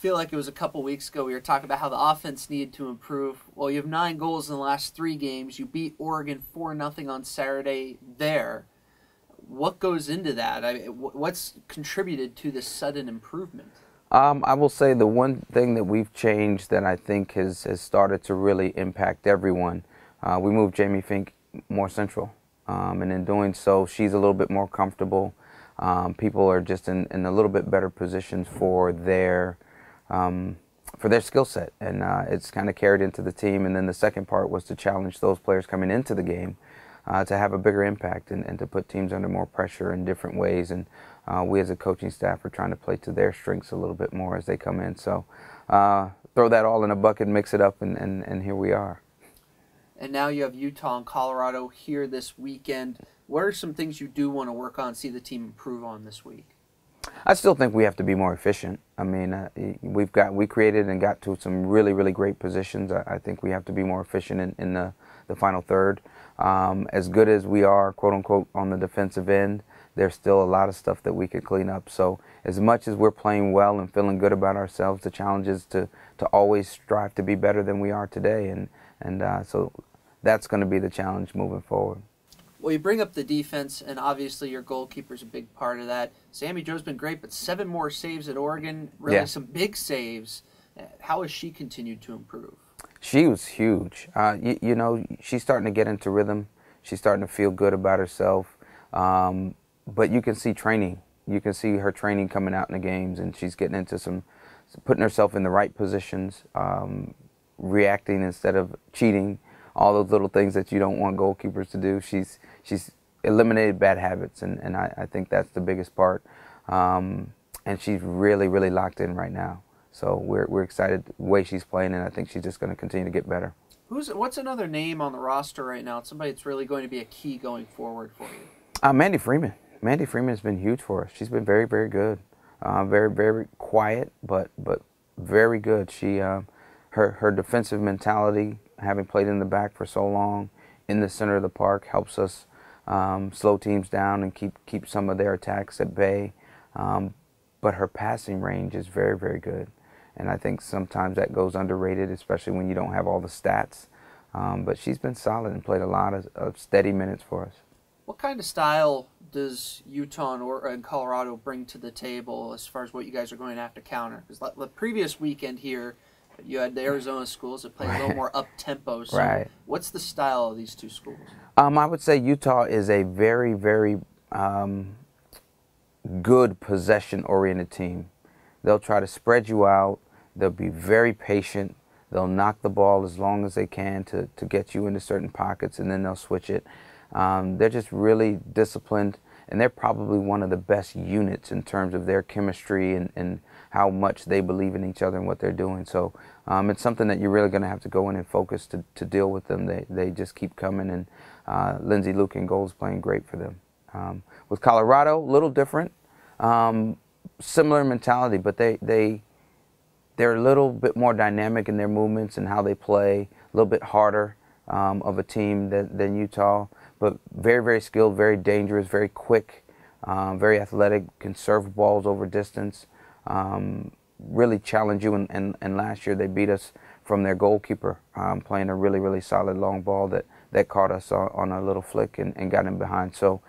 feel like it was a couple weeks ago we were talking about how the offense needed to improve. Well, you have 9 goals in the last 3 games. You beat Oregon 4-0 on Saturday there. What goes into that? I mean, what's contributed to this sudden improvement? I will say the one thing that we've changed that I think has started to really impact everyone, we moved Jamie Fink more central. And in doing so, she's a little bit more comfortable. People are just in a little bit better positions for their skill set. And it's kind of carried into the team. And then the second part was to challenge those players coming into the game to have a bigger impact and to put teams under more pressure in different ways. And we as a coaching staff are trying to play to their strengths a little bit more as they come in. So throw that all in a bucket, mix it up, and here we are. And now you have Utah and Colorado here this weekend. What are some things you do want to work on, see the team improve on this week? I still think we have to be more efficient. I mean, we created and got to some really, really great positions. I think we have to be more efficient in the final third. As good as we are, quote unquote, on the defensive end, there's still a lot of stuff that we could clean up. So as much as we're playing well and feeling good about ourselves, the challenge is to always strive to be better than we are today. And so that's going to be the challenge moving forward. Well, you bring up the defense, and obviously your goalkeeper's a big part of that. Sammy Jo's been great, but 7 more saves at Oregon, really some big saves. How has she continued to improve? She was huge. You know, she's starting to get into rhythm. She's starting to feel good about herself. But you can see training. You can see her training coming out in the games, and she's getting into putting herself in the right positions, reacting instead of cheating. All those little things that you don't want goalkeepers to do. She's eliminated bad habits, and I think that's the biggest part. And she's really, really locked in right now. So we're excited the way she's playing, and I think she's just going to continue to get better. What's another name on the roster right now? Somebody that's really going to be a key going forward for you? Mandy Freeman. Mandy Freeman has been huge for us. She's been very, very good. Very, very quiet, but very good. She her defensive mentality, having played in the back for so long, in the center of the park, helps us slow teams down and keep some of their attacks at bay. But her passing range is very, very good. And I think sometimes that goes underrated, especially when you don't have all the stats. But she's been solid and played a lot of steady minutes for us. What kind of style does Utah and Colorado bring to the table as far as what you guys are going to have to counter? Because the previous weekend here, you had the Arizona schools that play a little more up-tempo. So what's the style of these two schools? I would say Utah is a very, very good possession-oriented team. They'll try to spread you out. They'll be very patient. They'll knock the ball as long as they can to get you into certain pockets, and then they'll switch it. They're just really disciplined, and they're probably one of the best units in terms of their chemistry and how much they believe in each other and what they're doing. So it's something that you're really going to have to go in and focus to deal with them. They just keep coming, and Lindsay Luke in goal is playing great for them. With Colorado, a little different, similar mentality, but they're a little bit more dynamic in their movements and how they play, a little bit harder of a team than Utah, but very, very skilled, very dangerous, very quick, very athletic, can serve balls over distance. Really challenge you, and last year they beat us from their goalkeeper, playing a really, really solid long ball that caught us on a little flick and got in behind. So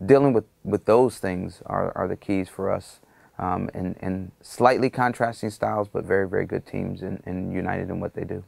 dealing with those things are the keys for us, and slightly contrasting styles, but very, very good teams and united in what they do.